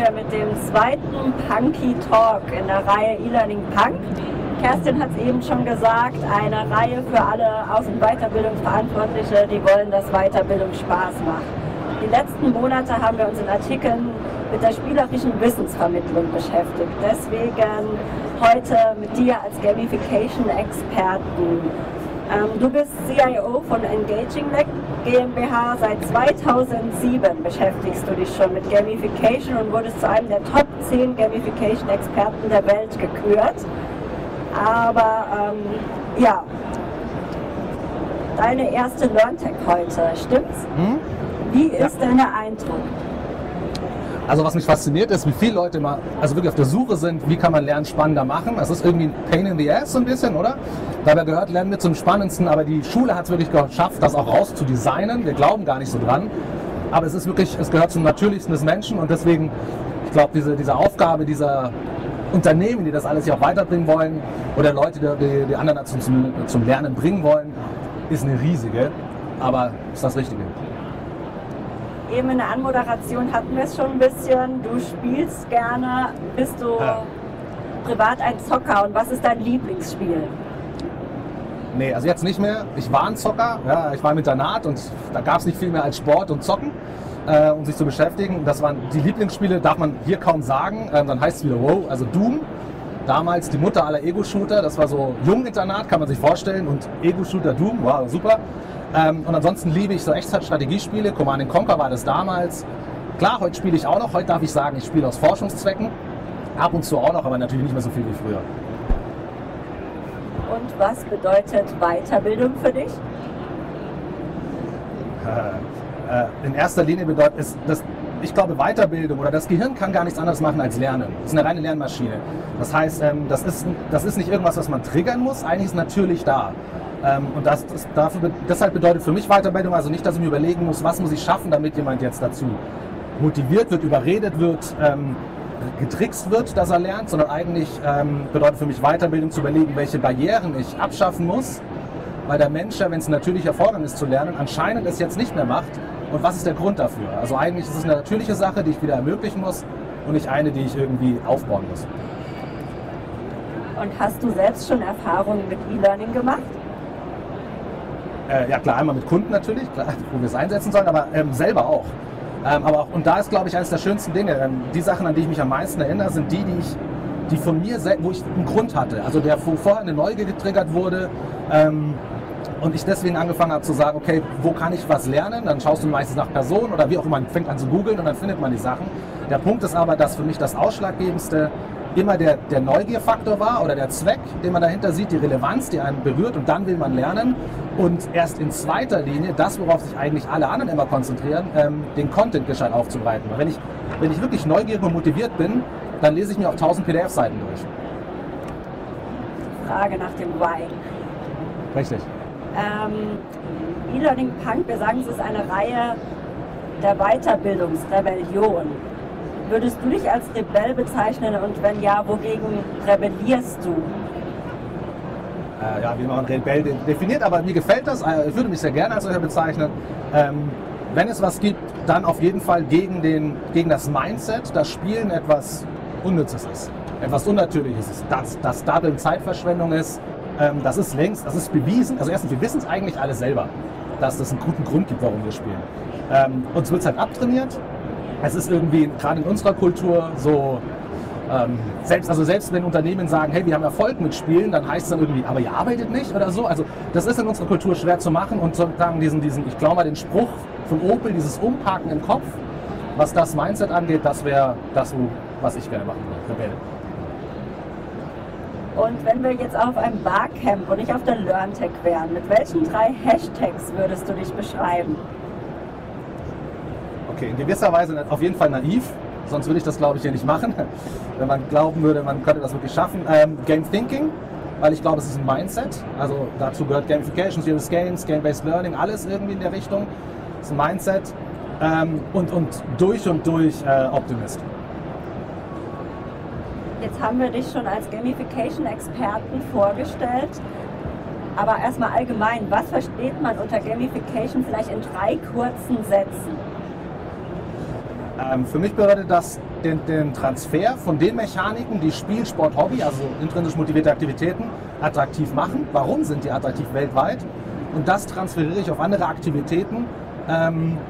wir mit dem zweiten Punky Talk in der Reihe E-Learning Punk. Kerstin hat es eben schon gesagt, eine Reihe für alle Aus- und Weiterbildungsverantwortliche, die wollen, dass Weiterbildung Spaß macht. Die letzten Monate haben wir uns in Artikeln mit der spielerischen Wissensvermittlung beschäftigt. Deswegen heute mit dir als Gamification-Experten. Du bist CIO von Engaging GmbH. Seit 2007 beschäftigst du dich schon mit Gamification und wurdest zu einem der Top 10 Gamification-Experten der Welt gekürt. Aber ja, deine erste LearnTech heute, stimmt's? Wie ist dein Eindruck? Also was mich fasziniert ist, wie viele Leute immer wirklich auf der Suche sind, wie kann man Lernen spannender machen. Es ist irgendwie ein Pain in the Ass so ein bisschen, oder? Dabei gehört Lernen mit zum Spannendsten, aber die Schule hat es wirklich geschafft, das auch rauszudesignen. Wir glauben gar nicht so dran. Aber es ist wirklich, es gehört zum Natürlichsten des Menschen und deswegen, ich glaube, diese Aufgabe dieser Unternehmen, die das alles hier auch weiterbringen wollen oder Leute, die anderen zum Lernen bringen wollen, ist eine riesige, aber ist das Richtige. Eben in der Anmoderation hatten wir es schon ein bisschen. Du spielst gerne. Bist du privat ein Zocker und was ist dein Lieblingsspiel? Nee, also jetzt nicht mehr. Ich war ein Zocker. Ja, ich war im Internat und da gab es nicht viel mehr als Sport und Zocken, um sich zu beschäftigen. Das waren die Lieblingsspiele, darf man hier kaum sagen. Dann heißt es wieder WoW, also Doom. Damals die Mutter aller Ego-Shooter. Das war so Junginternat, kann man sich vorstellen. Und Ego-Shooter Doom, wow, super. Und ansonsten liebe ich so Echtzeit-Strategiespiele. Command & Conquer war das damals. Klar, heute spiele ich auch noch. Heute darf ich sagen, ich spiele aus Forschungszwecken. Ab und zu auch noch, aber natürlich nicht mehr so viel wie früher. Und was bedeutet Weiterbildung für dich? In erster Linie bedeutet es, dass ich glaube, Weiterbildung oder das Gehirn kann gar nichts anderes machen als lernen. Es ist eine reine Lernmaschine. Das heißt, das ist nicht irgendwas, was man triggern muss. Eigentlich ist es natürlich da. Und deshalb bedeutet für mich Weiterbildung also nicht, dass ich mir überlegen muss, was muss ich schaffen, damit jemand jetzt dazu motiviert wird, überredet wird, getrickst wird, dass er lernt, sondern eigentlich bedeutet für mich Weiterbildung zu überlegen, welche Barrieren ich abschaffen muss, weil der Mensch ja, wenn es ein natürlicher Vorgang ist zu lernen, anscheinend es jetzt nicht mehr macht. Und was ist der Grund dafür? Also eigentlich ist es eine natürliche Sache, die ich wieder ermöglichen muss und nicht eine, die ich irgendwie aufbauen muss. Und hast du selbst schon Erfahrungen mit E-Learning gemacht? Ja klar, einmal mit Kunden natürlich, klar, wo wir es einsetzen sollen, aber selber auch. Und da ist, glaube ich, eines der schönsten Dinge. Die Sachen, an die ich mich am meisten erinnere, sind die von mir, wo ich einen Grund hatte. Also wo vorher eine Neugier getriggert wurde und ich deswegen angefangen habe zu sagen, okay, wo kann ich was lernen? Dann schaust du meistens nach Personen oder wie auch immer, man fängt an zu googeln und dann findet man die Sachen. Der Punkt ist aber, dass für mich das Ausschlaggebendste immer der Neugierfaktor war oder der Zweck, den man dahinter sieht, die Relevanz, die einen berührt und dann will man lernen und erst in zweiter Linie, das worauf sich eigentlich alle anderen immer konzentrieren, den Content gescheit aufzubereiten. Wenn ich wirklich neugierig und motiviert bin, dann lese ich mir auch 1000 PDF-Seiten durch. Frage nach dem Why. Richtig. E-Learning Punk, wir sagen, es ist eine Reihe der Weiterbildungsrebellion. Würdest du dich als Rebell bezeichnen und wenn ja, wogegen rebellierst du? Ja, wie man Rebell definiert, aber mir gefällt das. Ich würde mich sehr gerne als solcher bezeichnen. Wenn es was gibt, dann auf jeden Fall gegen das Mindset, dass Spielen etwas Unnützes ist, etwas Unnatürliches ist, dass Daddeln Zeitverschwendung ist. Das ist bewiesen. Also erstens, wir wissen es eigentlich alle selber, dass es einen guten Grund gibt, warum wir spielen. Uns wird es halt abtrainiert. Es ist irgendwie, gerade in unserer Kultur, so, selbst wenn Unternehmen sagen, hey, wir haben Erfolg mit Spielen, dann heißt es dann irgendwie, aber ihr arbeitet nicht oder so. Also das ist in unserer Kultur schwer zu machen und sozusagen ich glaube mal den Spruch von Opel, dieses Umparken im Kopf, was das Mindset angeht, das wäre das, was ich gerne machen würde, Rebell. Und wenn wir jetzt auf einem Barcamp und nicht auf der LearnTech wären, mit welchen 3 Hashtags würdest du dich beschreiben? Okay, in gewisser Weise auf jeden Fall naiv, sonst würde ich das, glaube ich, hier nicht machen. Wenn man glauben würde, man könnte das wirklich schaffen. Game Thinking, weil ich glaube, es ist ein Mindset. Also dazu gehört Gamification, Serious Games, Game-Based Learning, alles irgendwie in der Richtung. Das ist ein Mindset. Und durch Optimist. Jetzt haben wir dich schon als Gamification-Experten vorgestellt. Aber erstmal allgemein, was versteht man unter Gamification vielleicht in 3 kurzen Sätzen? Für mich bedeutet das den Transfer von den Mechaniken, die Spiel, Sport, Hobby, also intrinsisch motivierte Aktivitäten, attraktiv machen. Warum sind die attraktiv weltweit? Und das transferiere ich auf andere Aktivitäten,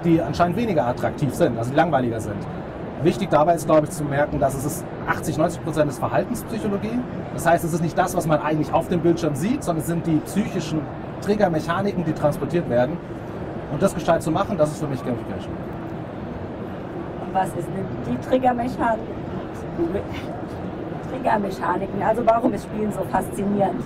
die anscheinend weniger attraktiv sind, also die langweiliger sind. Wichtig dabei ist, glaube ich, zu merken, dass es ist 80-90% ist Verhaltenspsychologie. Das heißt, es ist nicht das, was man eigentlich auf dem Bildschirm sieht, sondern es sind die psychischen Triggermechaniken, die transportiert werden. Und das gescheit zu machen, das ist für mich Gamification. Und was ist denn die Triggermechaniken? Also warum ist Spielen so faszinierend?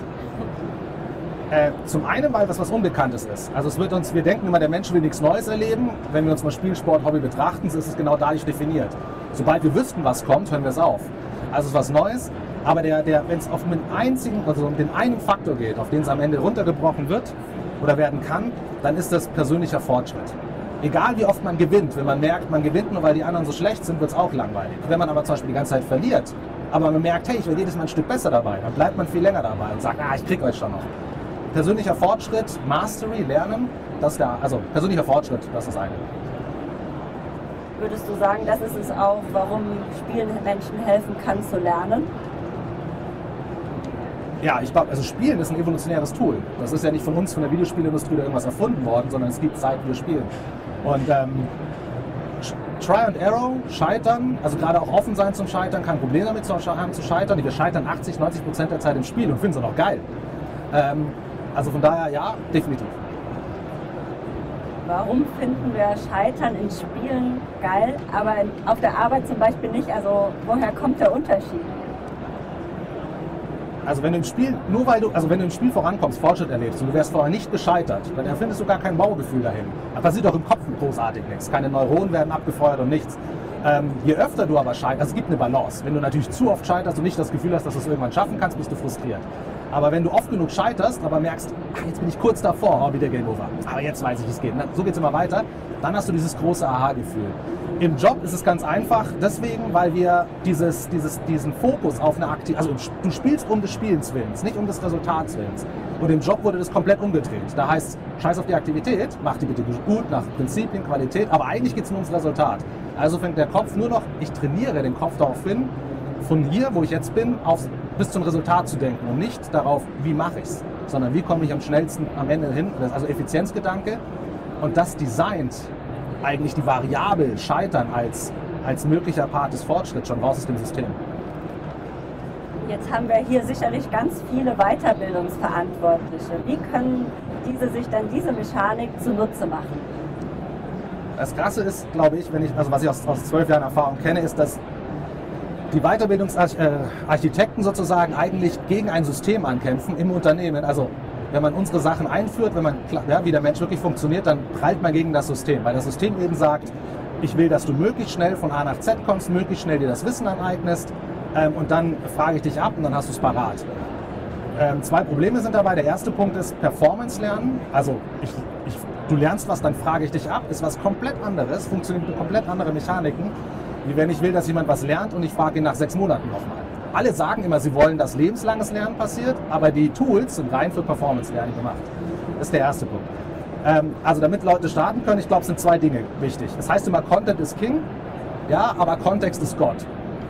Zum einen, weil das was Unbekanntes ist. Also wir denken immer, der Mensch will nichts Neues erleben. Wenn wir uns mal Spiel, Sport, Hobby betrachten, ist es genau dadurch definiert. Sobald wir wüssten, was kommt, hören wir es auf. Also es ist was Neues. Aber wenn es um den einen Faktor geht, auf den es am Ende runtergebrochen wird oder werden kann, dann ist das persönlicher Fortschritt. Egal wie oft man gewinnt, wenn man merkt, man gewinnt nur, weil die anderen so schlecht sind, wird es auch langweilig. Wenn man aber zum Beispiel die ganze Zeit verliert, aber man merkt, hey, ich werde jedes Mal ein Stück besser dabei, dann bleibt man viel länger dabei und sagt, ich krieg euch schon noch. Persönlicher Fortschritt, Mastery, Lernen, persönlicher Fortschritt, das ist das eine. Würdest du sagen, das ist es auch, warum Spielen Menschen helfen kann zu lernen? Ja, ich glaube, also Spielen ist ein evolutionäres Tool. Das ist ja nicht von uns, von der Videospielindustrie oder irgendwas erfunden worden, sondern es gibt seit wir spielen. Und Try and Error, Scheitern, also gerade auch offen sein zum Scheitern, kein Problem damit zu scheitern. Wir scheitern 80-90% der Zeit im Spiel und finden es auch noch geil. Also von daher, ja, definitiv. Warum finden wir Scheitern in Spielen geil, aber auf der Arbeit zum Beispiel nicht? Also woher kommt der Unterschied? Also wenn du im Spiel vorankommst, Fortschritt erlebst und du wärst vorher nicht gescheitert, dann empfindest du gar kein Baugefühl dahin. Da passiert auch im Kopf großartig nichts. Keine Neuronen werden abgefeuert und nichts. Je öfter du aber scheiterst, es gibt eine Balance. Wenn du natürlich zu oft scheiterst und nicht das Gefühl hast, dass du es irgendwann schaffen kannst, bist du frustriert. Aber wenn du oft genug scheiterst, aber merkst, jetzt bin ich kurz davor, wieder Game Over. Aber jetzt weiß ich, es geht. So geht es immer weiter. Dann hast du dieses große Aha-Gefühl. Im Job ist es ganz einfach, deswegen, weil wir diesen Fokus auf eine Aktivität, also du spielst um des Spielens Willens, nicht um des Resultats Willens. Und im Job wurde das komplett umgedreht. Da heißt, scheiß auf die Aktivität, mach die bitte gut, nach Prinzipien, Qualität, aber eigentlich geht es nur ums Resultat. Also fängt der Kopf nur noch, ich trainiere den Kopf darauf hin, von hier, wo ich jetzt bin, bis zum Resultat zu denken und nicht darauf, wie mache ich es, sondern wie komme ich am schnellsten am Ende hin, also Effizienzgedanke. Und das designt eigentlich die Variable Scheitern als möglicher Part des Fortschritts schon raus aus dem System. Jetzt haben wir hier sicherlich ganz viele Weiterbildungsverantwortliche. Wie können diese sich dann diese Mechanik zunutze machen? Das Krasse ist, glaube ich, was ich aus 12 Jahren Erfahrung kenne, ist, dass die Weiterbildungsarchitekten sozusagen eigentlich gegen ein System ankämpfen im Unternehmen. Also wenn man unsere Sachen einführt, wie der Mensch wirklich funktioniert, dann prallt man gegen das System. Weil das System eben sagt, ich will, dass du möglichst schnell von A nach Z kommst, möglichst schnell dir das Wissen aneignest und dann frage ich dich ab und dann hast du es parat. Zwei Probleme sind dabei. Der erste Punkt ist Performance lernen. Also du lernst was, dann frage ich dich ab, ist was komplett anderes, funktioniert mit komplett anderen Mechaniken, wie wenn ich will, dass jemand was lernt und ich frage ihn nach 6 Monaten nochmal. Alle sagen immer, sie wollen, dass lebenslanges Lernen passiert, aber die Tools sind rein für Performance-Lernen gemacht. Das ist der erste Punkt. Also damit Leute starten können, ich glaube, sind 2 Dinge wichtig. Das heißt immer, Content ist King, ja, aber Kontext ist Gott.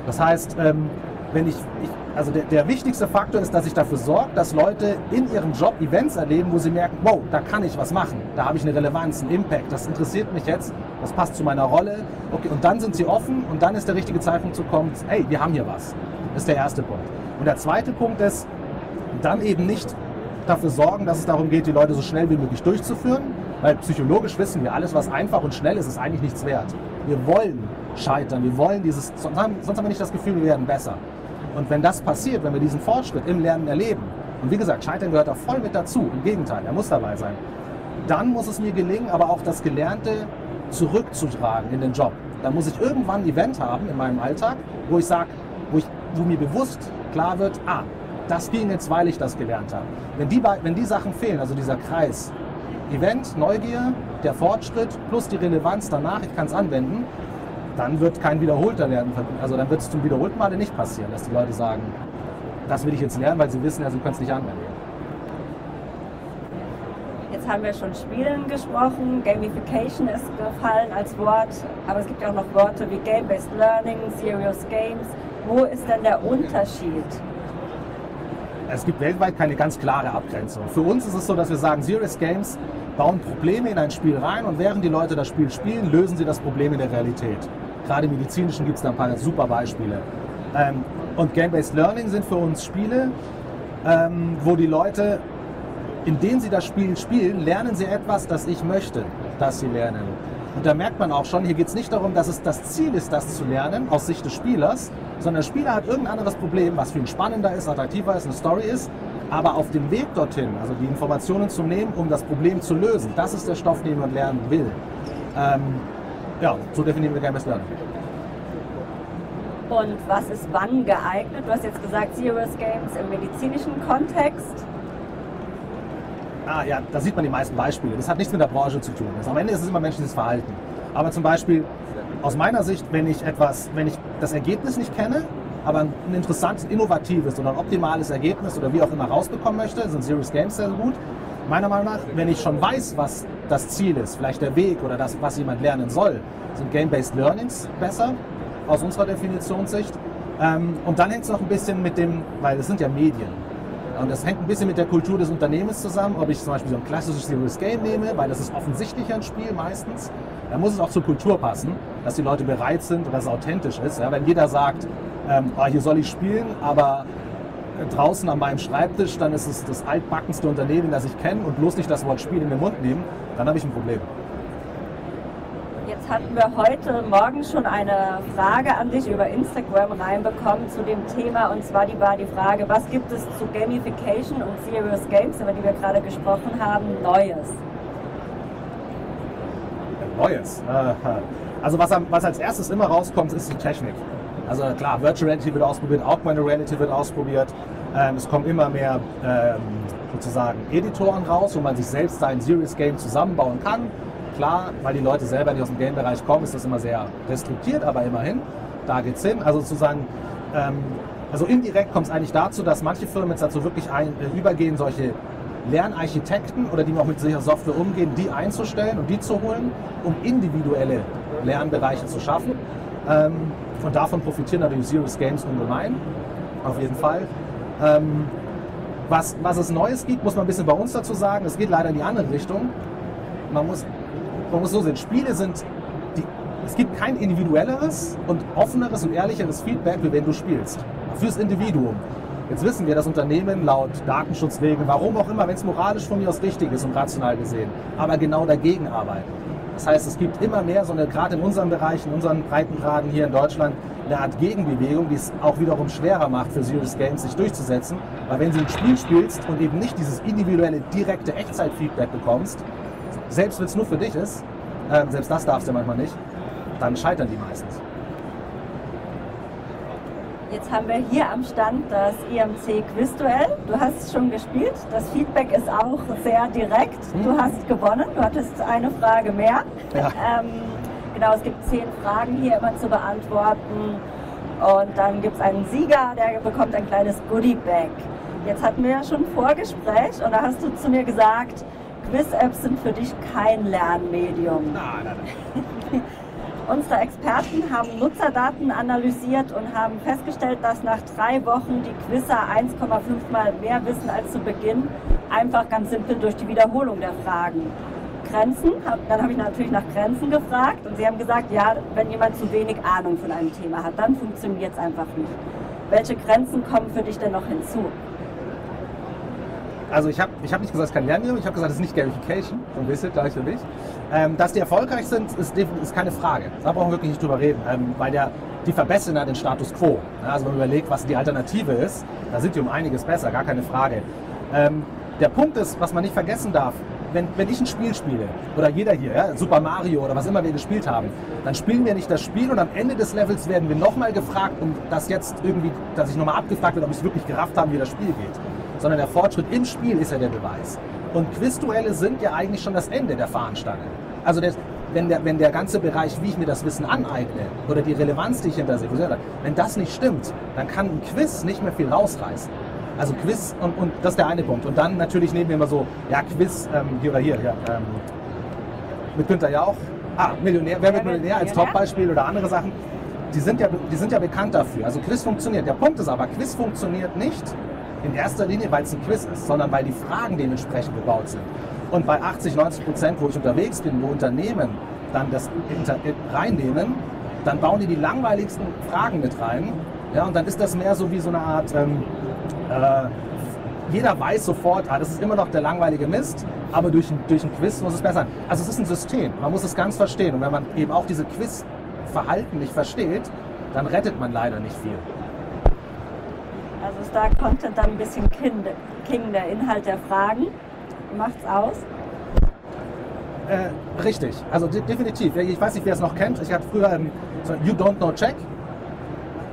Das heißt, der wichtigste Faktor ist, dass ich dafür sorge, dass Leute in ihrem Job Events erleben, wo sie merken, wow, da kann ich was machen, da habe ich eine Relevanz, einen Impact, das interessiert mich jetzt, das passt zu meiner Rolle. Okay, und dann sind sie offen und dann ist der richtige Zeitpunkt zu kommen, hey, wir haben hier was. Das ist der erste Punkt. Und der zweite Punkt ist, dann eben nicht dafür sorgen, dass es darum geht, die Leute so schnell wie möglich durchzuführen, weil psychologisch wissen wir, alles was einfach und schnell ist, ist eigentlich nichts wert. Wir wollen scheitern, wir wollen sonst haben wir nicht das Gefühl, wir werden besser. Und wenn das passiert, wenn wir diesen Fortschritt im Lernen erleben, und wie gesagt, Scheitern gehört da voll mit dazu, im Gegenteil, er muss dabei sein, dann muss es mir gelingen, aber auch das Gelernte zurückzutragen in den Job. Dann muss ich irgendwann ein Event haben in meinem Alltag, wo ich sage, wo mir bewusst klar wird, das ging jetzt, weil ich das gelernt habe. Wenn die Sachen fehlen, also dieser Kreis, Event, Neugier, der Fortschritt plus die Relevanz danach, ich kann es anwenden, dann wird kein wiederholter Lernen, also dann wird es zum wiederholten Male nicht passieren, dass die Leute sagen, das will ich jetzt lernen, weil sie wissen, ja, sie können es nicht anwenden. Jetzt haben wir schon Spielen gesprochen, Gamification ist gefallen als Wort, aber es gibt ja auch noch Worte wie Game-Based Learning, Serious Games. Wo ist denn der Unterschied? Es gibt weltweit keine ganz klare Abgrenzung. Für uns ist es so, dass wir sagen, Serious Games bauen Probleme in ein Spiel rein und während die Leute das Spiel spielen, lösen sie das Problem in der Realität. Gerade im Medizinischen gibt es da ein paar super Beispiele. Und Game-Based Learning sind für uns Spiele, wo die Leute, indem sie das Spiel spielen, lernen sie etwas, das ich möchte, dass sie lernen. Und da merkt man auch schon, hier geht es nicht darum, dass es das Ziel ist, das zu lernen, aus Sicht des Spielers, sondern der Spieler hat irgendein anderes Problem, was für ihn spannender ist, attraktiver ist, eine Story ist, aber auf dem Weg dorthin, also die Informationen zu nehmen, um das Problem zu lösen, das ist der Stoff, den man lernen will. Ja, so definieren wir Game-Based Learning. Und was ist wann geeignet? Du hast jetzt gesagt, Serious Games im medizinischen Kontext. Ja, da sieht man die meisten Beispiele. Das hat nichts mit der Branche zu tun. Am Ende ist es immer menschliches Verhalten. Aber zum Beispiel, aus meiner Sicht, wenn ich das Ergebnis nicht kenne, aber ein interessantes, innovatives oder ein optimales Ergebnis oder wie auch immer rausbekommen möchte, sind Serious Games sehr gut. Meiner Meinung nach, wenn ich schon weiß, was das Ziel ist, vielleicht der Weg oder das, was jemand lernen soll, sind Game-Based Learnings besser, aus unserer Definitionssicht. Und dann hängt es noch ein bisschen mit dem, weil es sind ja Medien. Und das hängt ein bisschen mit der Kultur des Unternehmens zusammen, ob ich zum Beispiel so ein klassisches Serious Game nehme, weil das ist offensichtlicher ein Spiel meistens. Da muss es auch zur Kultur passen, dass die Leute bereit sind und dass es authentisch ist. Ja, wenn jeder sagt, hier soll ich spielen, aber draußen an meinem Schreibtisch, dann ist es das altbackenste Unternehmen, das ich kenne und bloß nicht das Wort Spiel in den Mund nehmen, dann habe ich ein Problem. Jetzt hatten wir heute Morgen schon eine Frage an dich über Instagram reinbekommen zu dem Thema, und zwar war die Frage, was gibt es zu Gamification und Serious Games, über die wir gerade gesprochen haben, Neues? Neues? Also was als erstes immer rauskommt, ist die Technik. Also klar, Virtual Reality wird ausprobiert, Augmented Reality wird ausprobiert. Es kommen immer mehr sozusagen Editoren raus, wo man sich selbst sein Serious Game zusammenbauen kann. Klar, weil die Leute selber nicht aus dem Game-Bereich kommen, ist das immer sehr restriktiert, aber immerhin, da geht's hin. Also sozusagen, also indirekt kommt es eigentlich dazu, dass manche Firmen jetzt dazu wirklich übergehen, solche Lernarchitekten oder die noch mit sicherer Software umgehen, die einzustellen und die zu holen, um individuelle Lernbereiche zu schaffen. Und davon profitieren natürlich Serious Games ungemein, auf jeden Fall. Was es Neues gibt, muss man ein bisschen bei uns dazu sagen. Es geht leider in die andere Richtung. Man muss so sehen, es gibt kein individuelleres und offeneres und ehrlicheres Feedback, wie wenn du spielst. Fürs Individuum. Jetzt wissen wir, dass Unternehmen laut Datenschutzregeln, warum auch immer, wenn es moralisch von mir aus richtig ist und rational gesehen, aber genau dagegen arbeiten. Das heißt, es gibt immer mehr gerade in unserem Bereich, in unseren Breitengraden hier in Deutschland, eine Art Gegenbewegung, die es auch wiederum schwerer macht für Serious Games, sich durchzusetzen. Weil wenn du ein Spiel spielst und eben nicht dieses individuelle, direkte Echtzeit-Feedback bekommst, selbst wenn es nur für dich ist, selbst das darfst du manchmal nicht, dann scheitern die meistens. Jetzt haben wir hier am Stand das IMC Quizduell. Du hast es schon gespielt. Das Feedback ist auch sehr direkt. Du hast gewonnen. Du hattest eine Frage mehr. Ja. Genau, es gibt 10 Fragen hier immer zu beantworten. Und dann gibt es einen Sieger, der bekommt ein kleines Goodie-Bag. Jetzt hatten wir ja schon ein Vorgespräch und da hast du zu mir gesagt, Quiz-Apps sind für dich kein Lernmedium. Nein. Unsere Experten haben Nutzerdaten analysiert und haben festgestellt, dass nach 3 Wochen die Quizzer 1,5 Mal mehr wissen als zu Beginn, einfach ganz simpel durch die Wiederholung der Fragen. Grenzen, dann habe ich natürlich nach Grenzen gefragt und sie haben gesagt, ja, wenn jemand zu wenig Ahnung von einem Thema hat, dann funktioniert es einfach nicht. Welche Grenzen kommen für dich denn noch hinzu? Also ich hab nicht gesagt, es ist kein Lernmedium, ich habe gesagt, es ist nicht Gamification, so ein bisschen, gleich für mich. Dass die erfolgreich sind, ist keine Frage. Da brauchen wir wirklich nicht drüber reden, weil die verbessern ja den Status quo. Also wenn man überlegt, was die Alternative ist, da sind die um einiges besser, gar keine Frage. Der Punkt ist, was man nicht vergessen darf, wenn ich ein Spiel spiele, oder jeder hier, ja, Super Mario oder was immer wir gespielt haben, dann spielen wir nicht das Spiel und am Ende des Levels werden wir nochmal gefragt, dass ich nochmal abgefragt wird, ob ich es wirklich gerafft habe, wie das Spiel geht. Sondern der Fortschritt im Spiel ist ja der Beweis. Und Quizduelle sind ja eigentlich schon das Ende der Fahnenstange. Also wenn der ganze Bereich, wie ich mir das Wissen aneigne, oder die Relevanz, die ich hinter sehe, wenn das nicht stimmt, dann kann ein Quiz nicht mehr viel rausreißen. Also Quiz und das ist der eine Punkt. Und dann natürlich nehmen wir immer so, ja Quiz, hier, mit Günther Jauch. Millionär, wer wird Millionär als Top-Beispiel oder andere Sachen. Die sind ja bekannt dafür. Also Quiz funktioniert. Der Punkt ist aber, Quiz funktioniert nicht in erster Linie, weil es ein Quiz ist, sondern weil die Fragen dementsprechend gebaut sind. Und bei 80-90%, wo ich unterwegs bin, wo Unternehmen dann das reinnehmen, dann bauen die langweiligsten Fragen mit rein. Ja, und dann ist das mehr so wie so eine Art, jeder weiß sofort, das ist immer noch der langweilige Mist, aber durch ein Quiz muss es besser sein. Also es ist ein System, man muss es ganz verstehen. Und wenn man eben auch diese Quiz-Verhalten nicht versteht, dann rettet man leider nicht viel. Also ist da Content dann ein bisschen King, der Inhalt der Fragen. Macht's aus? Richtig, also definitiv. Ich weiß nicht, wer es noch kennt. Ich hatte früher so You Don't Know Jack.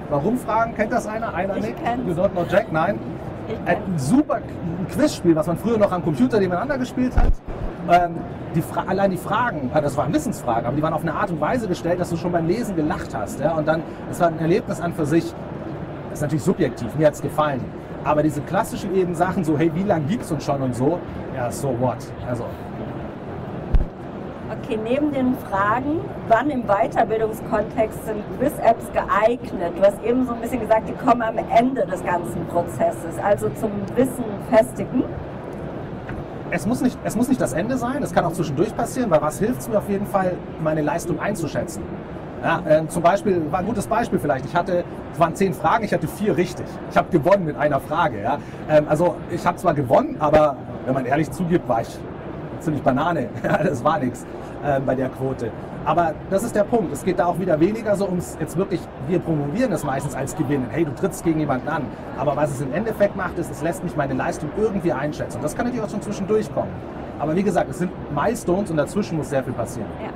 Warum fragen? Kennt das einer? Einer nicht? You Don't Know Jack? Nein. Ein super Quizspiel, was man früher noch am Computer nebeneinander gespielt hat. Allein die Fragen, das waren Wissensfragen, aber die waren auf eine Art und Weise gestellt, dass du schon beim Lesen gelacht hast. Ja? Und dann, es war ein Erlebnis an für sich. Das ist natürlich subjektiv, mir hat es gefallen. Aber diese klassischen eben Sachen, so hey, wie lange gibt es uns schon und so, ja, so what? Also. Okay, neben den Fragen, wann im Weiterbildungskontext sind Quiz-Apps geeignet? Du hast eben so ein bisschen gesagt, die kommen am Ende des ganzen Prozesses, also zum Wissen festigen. Es muss nicht das Ende sein, es kann auch zwischendurch passieren, weil was hilft es mir auf jeden Fall, meine Leistung einzuschätzen. Ja, zum Beispiel, war ein gutes Beispiel vielleicht, es waren 10 Fragen, ich hatte 4 richtig. Ich habe gewonnen mit einer Frage. Ja. Also ich habe zwar gewonnen, aber wenn man ehrlich zugibt, war ich ziemlich Banane. Das war nichts bei der Quote. Aber das ist der Punkt. Es geht da auch wieder weniger so ums, jetzt wirklich, wir promovieren das meistens als Gewinnen. Hey, du trittst gegen jemanden an. Aber was es im Endeffekt macht, ist, es lässt mich meine Leistung irgendwie einschätzen. Und das kann natürlich auch schon zwischendurch kommen. Aber wie gesagt, es sind Milestones und dazwischen muss sehr viel passieren. Ja.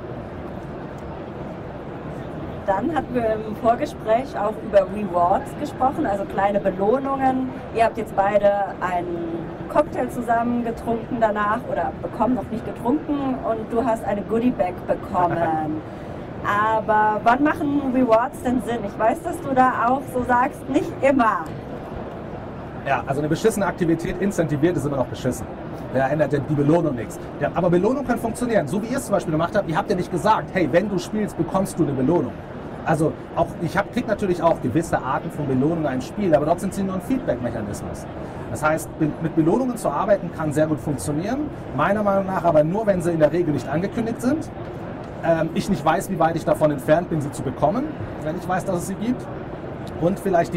Dann hatten wir im Vorgespräch auch über Rewards gesprochen, also kleine Belohnungen. Ihr habt jetzt beide einen Cocktail zusammen getrunken danach oder bekommen, noch nicht getrunken, und du hast eine Goodie-Bag bekommen. Aber wann machen Rewards denn Sinn? Ich weiß, dass du da auch so sagst, nicht immer. Ja, also eine beschissene Aktivität incentiviert ist immer noch beschissen. Da ändert die Belohnung nichts. Ja, aber Belohnung kann funktionieren. So wie ihr es zum Beispiel gemacht habt, ihr habt ja nicht gesagt, hey, wenn du spielst, bekommst du eine Belohnung. Also auch, kriege natürlich auch gewisse Arten von Belohnungen in einem Spiel, aber dort sind sie nur ein Feedback-Mechanismus. Das heißt, mit Belohnungen zu arbeiten kann sehr gut funktionieren, meiner Meinung nach aber nur, wenn sie in der Regel nicht angekündigt sind. Ich nicht weiß, wie weit ich davon entfernt bin, sie zu bekommen, wenn ich weiß, dass es sie gibt. Und vielleicht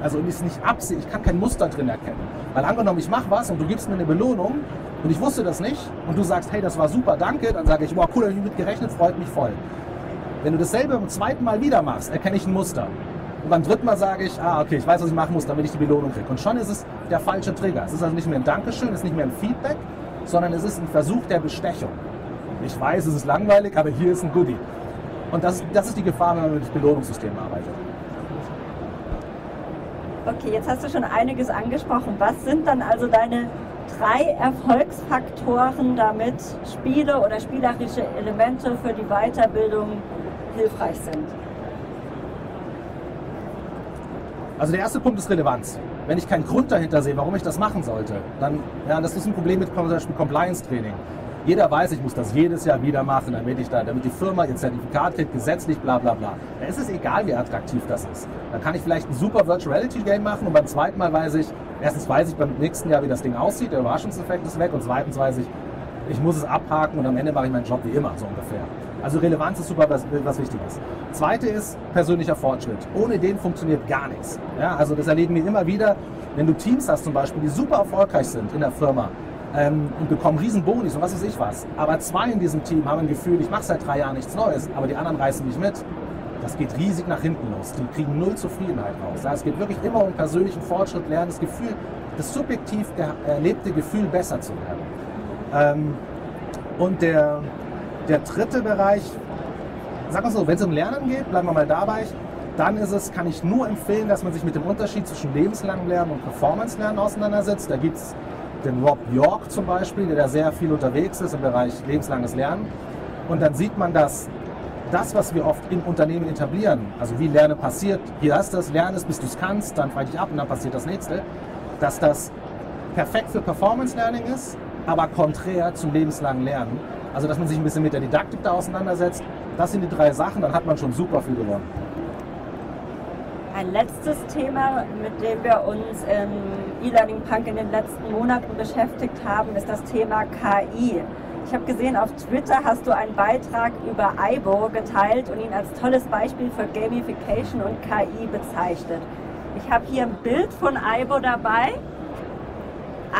also ist nicht Absicht, ich kann kein Muster drin erkennen. Weil angenommen, ich mache was und du gibst mir eine Belohnung und ich wusste das nicht und du sagst, hey, das war super, danke, dann sage ich, wow, cool, habe ich mit gerechnet, freut mich voll. Wenn du dasselbe beim zweiten Mal wieder machst, erkenne ich ein Muster. Und beim dritten Mal sage ich, okay, ich weiß, was ich machen muss, damit ich die Belohnung kriege. Und schon ist es der falsche Trigger. Es ist also nicht mehr ein Dankeschön, es ist nicht mehr ein Feedback, sondern es ist ein Versuch der Bestechung. Ich weiß, es ist langweilig, aber hier ist ein Goodie. Und das ist die Gefahr, wenn man mit Belohnungssystemen arbeitet. Okay, jetzt hast du schon einiges angesprochen. Was sind dann also deine 3 Erfolgsfaktoren, damit Spiele oder spielerische Elemente für die Weiterbildung hilfreich sind? Also der erste Punkt ist Relevanz. Wenn ich keinen Grund dahinter sehe, warum ich das machen sollte, dann, ja, das ist ein Problem mit zum Beispiel Compliance-Training. Jeder weiß, ich muss das jedes Jahr wieder machen, damit die Firma ihr Zertifikat kriegt, gesetzlich, bla bla bla. Da ist es egal, wie attraktiv das ist. Dann kann ich vielleicht ein super Virtual Reality Game machen und beim zweiten Mal weiß ich beim nächsten Jahr, wie das Ding aussieht, der Überraschungseffekt ist weg, und zweitens weiß ich muss es abhaken und am Ende mache ich meinen Job wie immer, so ungefähr. Also Relevanz ist super was Wichtiges. Zweite ist persönlicher Fortschritt. Ohne den funktioniert gar nichts. Ja, also das erleben wir immer wieder, wenn du Teams hast zum Beispiel, die super erfolgreich sind in der Firma, und bekommen riesen Bonis und was weiß ich was. Aber 2 in diesem Team haben ein Gefühl, ich mache seit 3 Jahren nichts Neues, aber die anderen reißen mich mit. Das geht riesig nach hinten los. Die kriegen 0 Zufriedenheit raus. Ja, es geht wirklich immer um persönlichen Fortschritt, lernen, das Gefühl, das subjektiv erlebte Gefühl, besser zu werden. Und der dritte Bereich, sag mal so, wenn es um Lernen geht, bleiben wir mal dabei, dann kann ich nur empfehlen, dass man sich mit dem Unterschied zwischen lebenslangem Lernen und Performance-Lernen auseinandersetzt. Da gibt es den Rob York zum Beispiel, der da sehr viel unterwegs ist im Bereich lebenslanges Lernen. Und dann sieht man, dass das, was wir oft im Unternehmen etablieren, also wie Lernen passiert, hier hast du das, lern es, bis du es kannst, dann frage ich ab und dann passiert das Nächste. dass das perfekt für Performance Learning ist, aber konträr zum lebenslangen Lernen. Also dass man sich ein bisschen mit der Didaktik da auseinandersetzt. Das sind die 3 Sachen, dann hat man schon super viel gewonnen. Ein letztes Thema, mit dem wir uns im E-Learning Punk in den letzten Monaten beschäftigt haben, ist das Thema KI. Ich habe gesehen, auf Twitter hast du einen Beitrag über Aibo geteilt und ihn als tolles Beispiel für Gamification und KI bezeichnet. Ich habe hier ein Bild von Aibo dabei.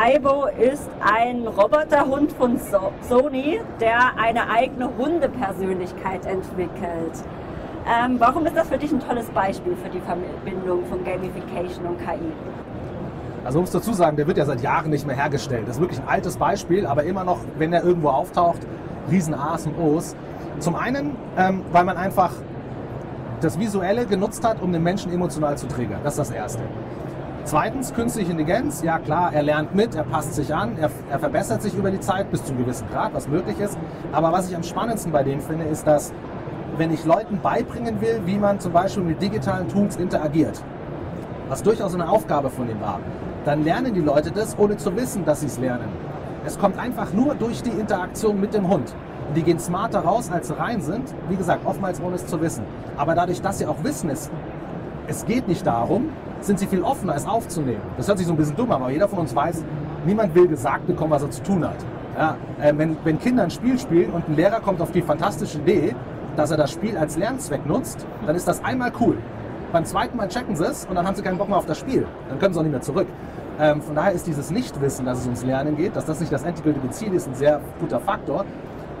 Aibo ist ein Roboterhund von Sony, der eine eigene Hundepersönlichkeit entwickelt. Warum ist das für dich ein tolles Beispiel für die Verbindung von Gamification und KI? Also muss dazu sagen, der wird ja seit Jahren nicht mehr hergestellt. Das ist wirklich ein altes Beispiel, aber immer noch, wenn er irgendwo auftaucht, riesen A's und O's. Zum einen, weil man einfach das Visuelle genutzt hat, um den Menschen emotional zu triggern. Das ist das Erste. Zweitens, künstliche Intelligenz. Ja klar, er lernt mit, er passt sich an, er verbessert sich über die Zeit bis zu einem gewissen Grad, was möglich ist. Aber was ich am spannendsten bei dem finde, ist, dass wenn ich Leuten beibringen will, wie man zum Beispiel mit digitalen Tools interagiert, was durchaus eine Aufgabe von ihm war, dann lernen die Leute das, ohne zu wissen, dass sie es lernen. Es kommt einfach nur durch die Interaktion mit dem Hund. Und die gehen smarter raus, als sie rein sind. Wie gesagt, oftmals ohne es zu wissen. Aber dadurch, dass sie auch wissen, es geht nicht darum, sind sie viel offener, es aufzunehmen. Das hört sich so ein bisschen dumm an, aber jeder von uns weiß, niemand will gesagt bekommen, was er zu tun hat. Ja, wenn Kinder ein Spiel spielen und ein Lehrer kommt auf die fantastische Idee, dass er das Spiel als Lernzweck nutzt, dann ist das einmal cool. Beim zweiten Mal checken sie es und dann haben sie keinen Bock mehr auf das Spiel. Dann können sie auch nicht mehr zurück. Von daher ist dieses Nichtwissen, dass es ums Lernen geht, dass das nicht das endgültige Ziel ist, ein sehr guter Faktor.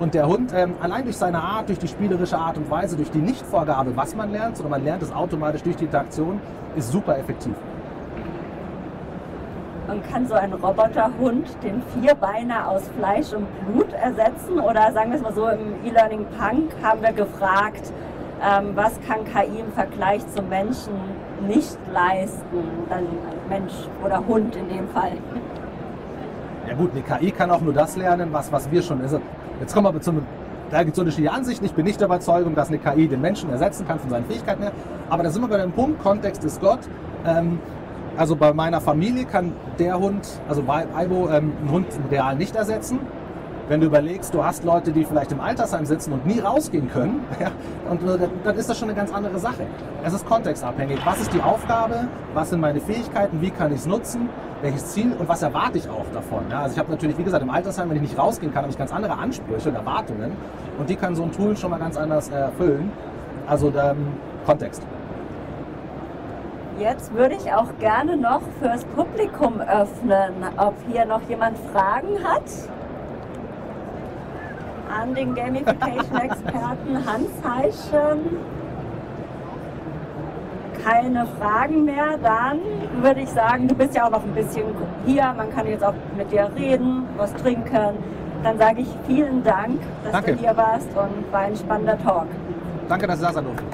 Und der Hund, allein durch seine Art, durch die spielerische Art und Weise, durch die Nichtvorgabe, was man lernt, sondern man lernt es automatisch durch die Interaktion, ist super effektiv. Und kann so ein Roboterhund den Vierbeiner aus Fleisch und Blut ersetzen? Oder sagen wir es mal so, im E-Learning Punk haben wir gefragt, was kann KI im Vergleich zum Menschen nicht leisten? Dann Mensch oder Hund in dem Fall. Ja gut, die KI kann auch nur das lernen, was wir schon... Also jetzt kommen wir da gibt es unterschiedliche Ansichten. Ich bin nicht der Überzeugung, dass eine KI den Menschen ersetzen kann von seinen Fähigkeiten her. Aber da sind wir bei dem Punkt, Kontext ist Gott. Also bei meiner Familie kann der Hund, also bei Aibo, einen Hund real nicht ersetzen. Wenn du überlegst, du hast Leute, die vielleicht im Altersheim sitzen und nie rausgehen können, ja, und dann ist das schon eine ganz andere Sache. Es ist kontextabhängig. Was ist die Aufgabe? Was sind meine Fähigkeiten? Wie kann ich es nutzen? Welches Ziel? Und was erwarte ich auch davon? Ja, also ich habe natürlich, wie gesagt, im Altersheim, wenn ich nicht rausgehen kann, habe ich ganz andere Ansprüche und Erwartungen. Und die kann so ein Tool schon mal ganz anders erfüllen. Also Kontext. Jetzt würde ich auch gerne noch fürs Publikum öffnen, ob hier noch jemand Fragen hat an den Gamification-Experten Hans Heichen. Keine Fragen mehr, dann würde ich sagen, du bist ja auch noch ein bisschen hier, man kann jetzt auch mit dir reden, was trinken. Dann sage ich vielen Dank, dass du hier warst und war ein spannender Talk. Danke, dass du da sein durfte.